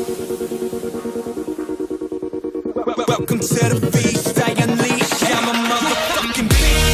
Welcome to the beast, I unleash, I'm a motherfucking beast.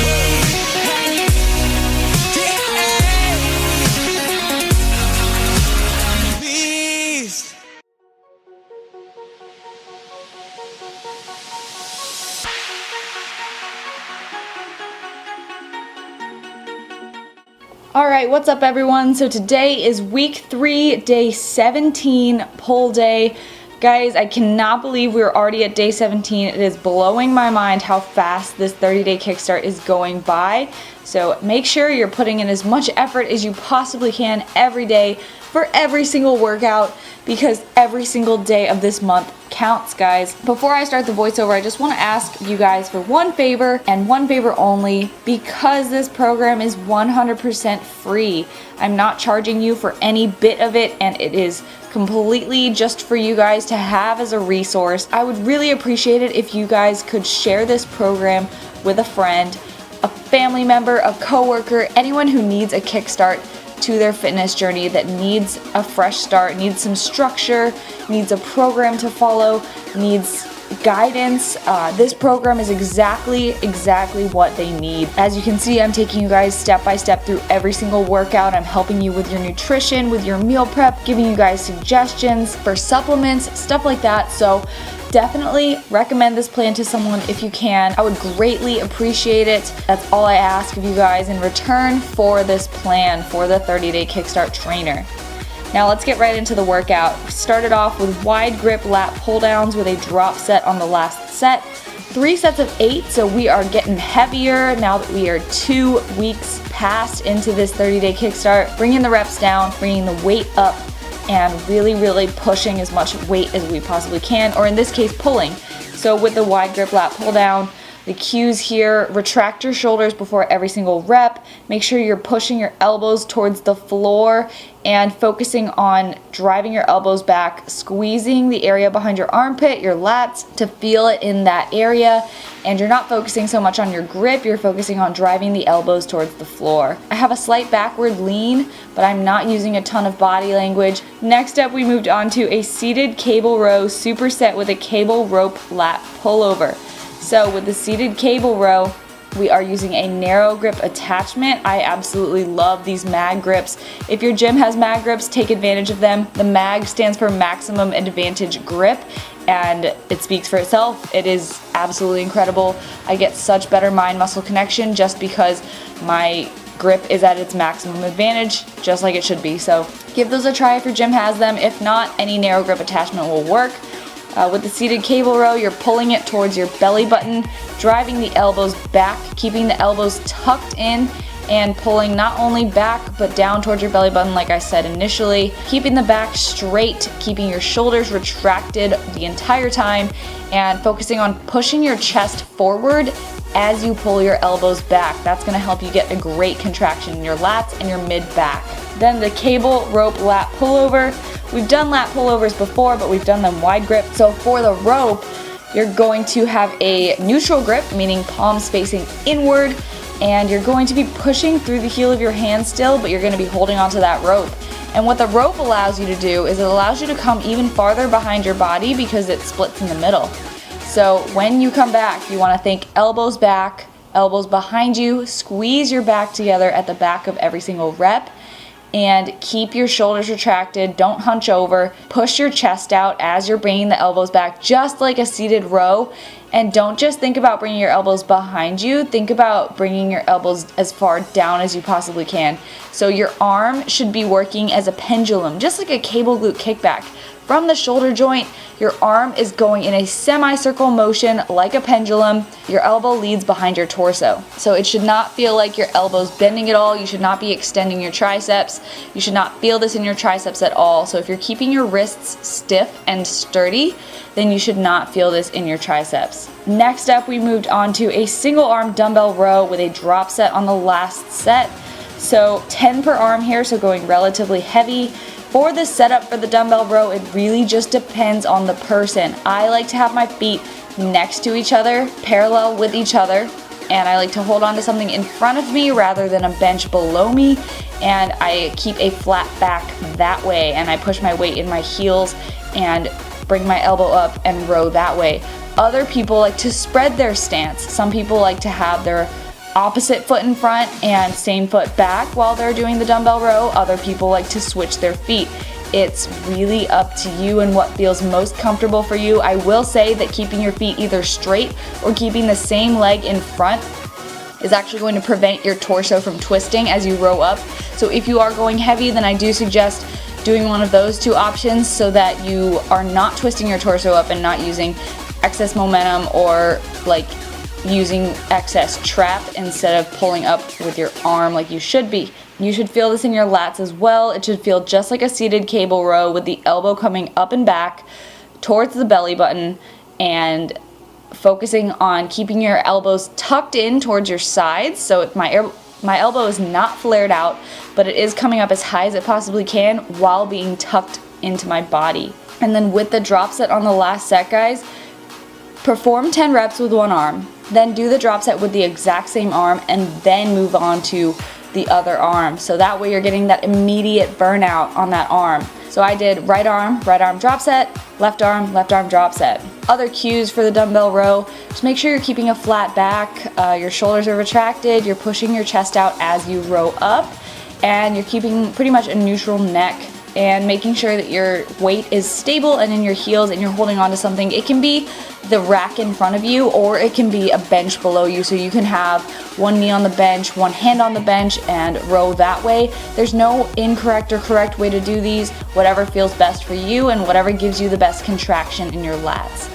Alright, what's up everyone? So today is week 3, day 17, pull day. Guys, I cannot believe we're already at day 17. It is blowing my mind how fast this 30-day kickstart is going by. So make sure you're putting in as much effort as you possibly can every day for every single workout, because every single day of this month counts, guys. Before I start the voiceover, I just want to ask you guys for one favor and one favor only, because this program is 100% free. I'm not charging you for any bit of it, and it is completely just for you guys to have as a resource. I would really appreciate it if you guys could share this program with a friend, a family member, a coworker, anyone who needs a kickstart to their fitness journey, that needs a fresh start, needs some structure, needs a program to follow, needs guidance. This program is exactly what they need. As you can see, I'm taking you guys step by step through every single workout. I'm helping you with your nutrition, with your meal prep, giving you guys suggestions for supplements, stuff like that. So definitely recommend this plan to someone if you can. I would greatly appreciate it. That's all I ask of you guys in return for this plan, for the 30-day kickstart trainer. Now let's get right into the workout. We started off with wide grip lat pull downs with a drop set on the last set. 3 sets of 8, so we are getting heavier now that we are 2 weeks past into this 30-day kickstart. Bringing the reps down, bringing the weight up, and really pushing as much weight as we possibly can, or in this case pulling. So with the wide grip lat pull down, the cues here: retract your shoulders before every single rep. Make sure you're pushing your elbows towards the floor and focusing on driving your elbows back, squeezing the area behind your armpit, your lats, to feel it in that area. And you're not focusing so much on your grip, you're focusing on driving the elbows towards the floor. I have a slight backward lean, but I'm not using a ton of body language. Next up, we moved on to a seated cable row superset with a cable rope lat pullover. So with the seated cable row, we are using a narrow grip attachment. I absolutely love these mag grips. If your gym has mag grips, take advantage of them. The mag stands for maximum advantage grip, and it speaks for itself. It is absolutely incredible. I get such better mind muscle connection just because my grip is at its maximum advantage, just like it should be. So give those a try if your gym has them. If not, any narrow grip attachment will work. With the seated cable row, you're pulling it towards your belly button, driving the elbows back, keeping the elbows tucked in, and pulling not only back but down towards your belly button like I said initially. Keeping the back straight, keeping your shoulders retracted the entire time, and focusing on pushing your chest forward as you pull your elbows back. That's going to help you get a great contraction in your lats and your mid-back. Then the cable rope lat pullover. We've done lat pullovers before, but we've done them wide grip. So for the rope, you're going to have a neutral grip, meaning palms facing inward, and you're going to be pushing through the heel of your hand still, but you're going to be holding onto that rope. And what the rope allows you to do is it allows you to come even farther behind your body because it splits in the middle. So when you come back, you want to think elbows back, elbows behind you, squeeze your back together at the back of every single rep, and keep your shoulders retracted. Don't hunch over. Push your chest out as you're bringing the elbows back, just like a seated row. And don't just think about bringing your elbows behind you. Think about bringing your elbows as far down as you possibly can. So your arm should be working as a pendulum, just like a cable glute kickback. From the shoulder joint, your arm is going in a semicircle motion like a pendulum. Your elbow leads behind your torso. So it should not feel like your elbow's bending at all. You should not be extending your triceps. You should not feel this in your triceps at all. So if you're keeping your wrists stiff and sturdy, then you should not feel this in your triceps. Next up, we moved on to a single arm dumbbell row with a drop set on the last set. So 10 per arm here, so going relatively heavy. For the setup for the dumbbell row, it really just depends on the person. I like to have my feet next to each other, parallel with each other, and I like to hold on to something in front of me rather than a bench below me, and I keep a flat back that way, and I push my weight in my heels and bring my elbow up and row that way. Other people like to spread their stance. Some people like to have their opposite foot in front and same foot back while they're doing the dumbbell row. Other people like to switch their feet. It's really up to you and what feels most comfortable for you. I will say that keeping your feet either straight or keeping the same leg in front is actually going to prevent your torso from twisting as you row up. So if you are going heavy, then I do suggest doing one of those two options so that you are not twisting your torso up and not using excess momentum or like using excess trap instead of pulling up with your arm like you should be. You should feel this in your lats as well. It should feel just like a seated cable row with the elbow coming up and back towards the belly button and focusing on keeping your elbows tucked in towards your sides. So my elbow is not flared out, but it is coming up as high as it possibly can while being tucked into my body. And then with the drop set on the last set, guys, perform 10 reps with one arm, then do the drop set with the exact same arm, and then move on to the other arm. So that way you're getting that immediate burnout on that arm. So I did right arm drop set, left arm drop set. Other cues for the dumbbell row, just make sure you're keeping a flat back, your shoulders are retracted, you're pushing your chest out as you row up, and you're keeping pretty much a neutral neck and making sure that your weight is stable and in your heels and you're holding on to something. It can be the rack in front of you or it can be a bench below you, so you can have one knee on the bench, one hand on the bench, and row that way. There's no incorrect or correct way to do these. Whatever feels best for you and whatever gives you the best contraction in your lats.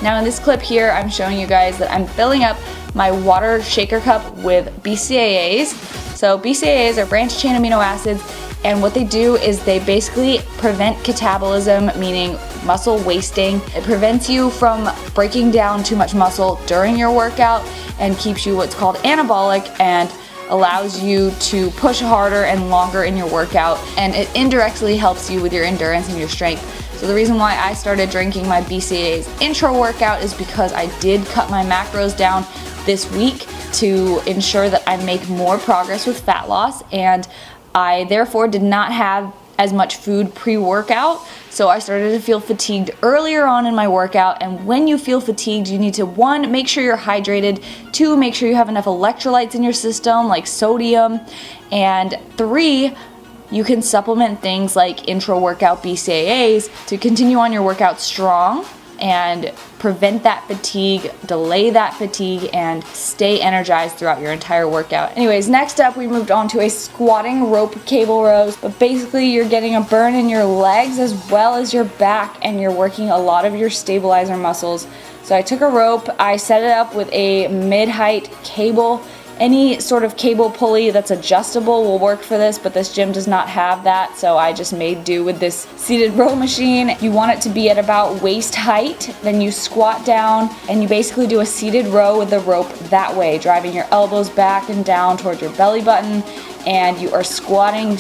Now in this clip here, I'm showing you guys that I'm filling up my water shaker cup with BCAAs. So BCAAs are branched chain amino acids, and what they do is they basically prevent catabolism, meaning muscle wasting. It prevents you from breaking down too much muscle during your workout and keeps you what's called anabolic and allows you to push harder and longer in your workout, and it indirectly helps you with your endurance and your strength. So the reason why I started drinking my BCAAs intra-workout is because I did cut my macros down this week to ensure that I make more progress with fat loss, and I therefore did not have as much food pre-workout, so I started to feel fatigued earlier on in my workout. And when you feel fatigued, you need to, 1, make sure you're hydrated, 2, make sure you have enough electrolytes in your system like sodium, and 3, you can supplement things like intra-workout BCAAs to continue on your workout strong and prevent that fatigue, delay that fatigue, and stay energized throughout your entire workout. Anyways, next up we moved on to a squatting rope cable rows, but basically you're getting a burn in your legs as well as your back, and you're working a lot of your stabilizer muscles. So I took a rope, I set it up with a mid-height cable. Any sort of cable pulley that's adjustable will work for this, but this gym does not have that, so I just made do with this seated row machine. You want it to be at about waist height, then you squat down and you basically do a seated row with the rope that way, driving your elbows back and down towards your belly button, and you are squatting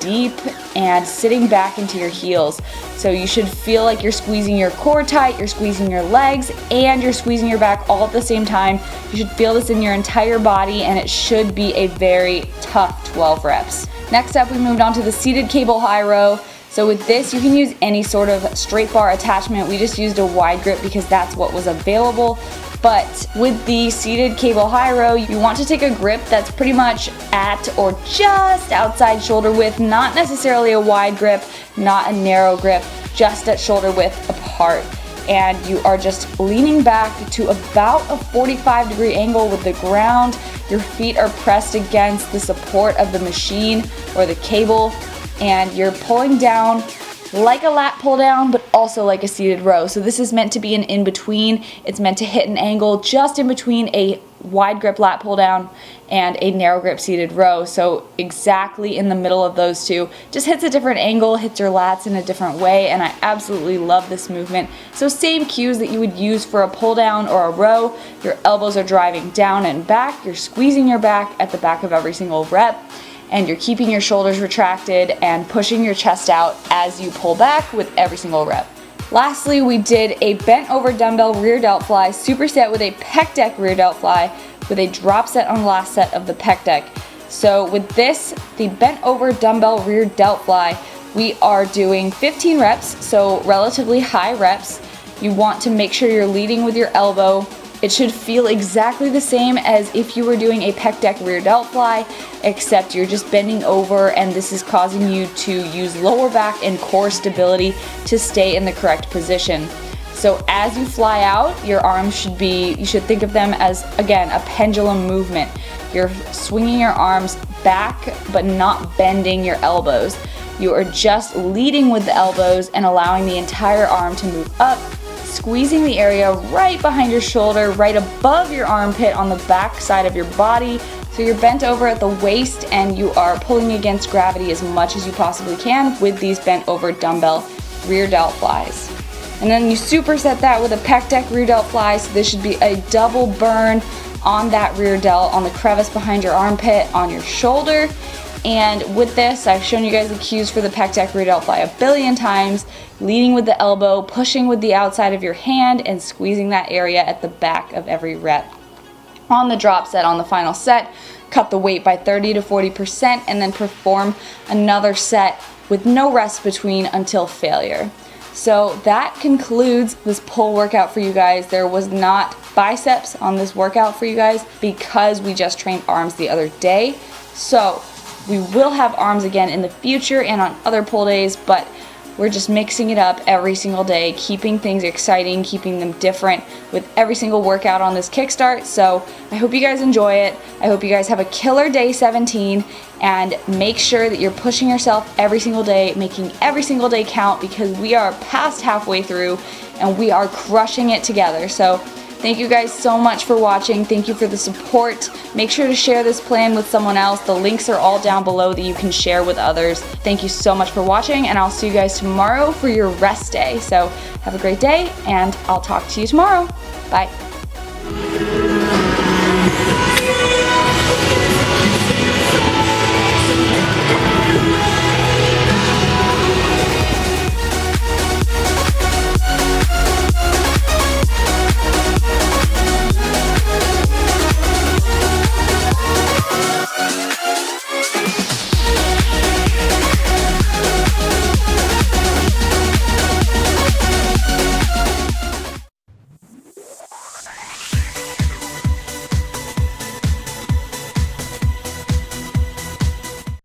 deep and sitting back into your heels. So you should feel like you're squeezing your core tight, you're squeezing your legs, and you're squeezing your back all at the same time. You should feel this in your entire body, and it should be a very tough 12 reps. Next up, we moved on to the seated cable high row. So with this, you can use any sort of straight bar attachment. We just used a wide grip because that's what was available. But with the seated cable high row, you want to take a grip that's pretty much at or just outside shoulder width, not necessarily a wide grip, not a narrow grip, just at shoulder width apart. And you are just leaning back to about a 45-degree angle with the ground. Your feet are pressed against the support of the machine or the cable, and you're pulling down like a lat pull down, but also like a seated row. So this is meant to be an in-between. It's meant to hit an angle just in between a wide grip lat pull down and a narrow grip seated row. So exactly in the middle of those two. Just hits a different angle, hits your lats in a different way, and I absolutely love this movement. So same cues that you would use for a pull down or a row. Your elbows are driving down and back. You're squeezing your back at the back of every single rep, and you're keeping your shoulders retracted and pushing your chest out as you pull back with every single rep. Lastly, we did a bent over dumbbell rear delt fly superset with a pec deck rear delt fly with a drop set on the last set of the pec deck. So with this, the bent over dumbbell rear delt fly, We are doing 15 reps, so relatively high reps. You want to make sure you're leading with your elbow. It should feel exactly the same as if you were doing a pec deck rear delt fly, except you're just bending over, and this is causing you to use lower back and core stability to stay in the correct position. So as you fly out, your arms should be, you should think of them as, again, a pendulum movement. You're swinging your arms back, but not bending your elbows. You are just leading with the elbows and allowing the entire arm to move up, squeezing the area right behind your shoulder, right above your armpit on the back side of your body. So you're bent over at the waist and you are pulling against gravity as much as you possibly can with these bent over dumbbell rear delt flies. And then you superset that with a pec deck rear delt fly, so this should be a double burn on that rear delt, on the crevice behind your armpit, on your shoulder. And with this, I've shown you guys the cues for the pec deck rear delt fly a billion times. Leading with the elbow, pushing with the outside of your hand, and squeezing that area at the back of every rep. On the drop set, on the final set, cut the weight by 30 to 40% and then perform another set with no rest between until failure. So that concludes this pull workout for you guys. There was not biceps on this workout for you guys because we just trained arms the other day. So we will have arms again in the future and on other pull days, but we're just mixing it up every single day, keeping things exciting, keeping them different with every single workout on this Kickstart. So I hope you guys enjoy it. I hope you guys have a killer day 17, and make sure that you're pushing yourself every single day, making every single day count, because we are past halfway through and we are crushing it together. So thank you guys so much for watching. Thank you for the support. Make sure to share this plan with someone else. The links are all down below that you can share with others. Thank you so much for watching, and I'll see you guys tomorrow for your rest day. So have a great day, and I'll talk to you tomorrow. Bye.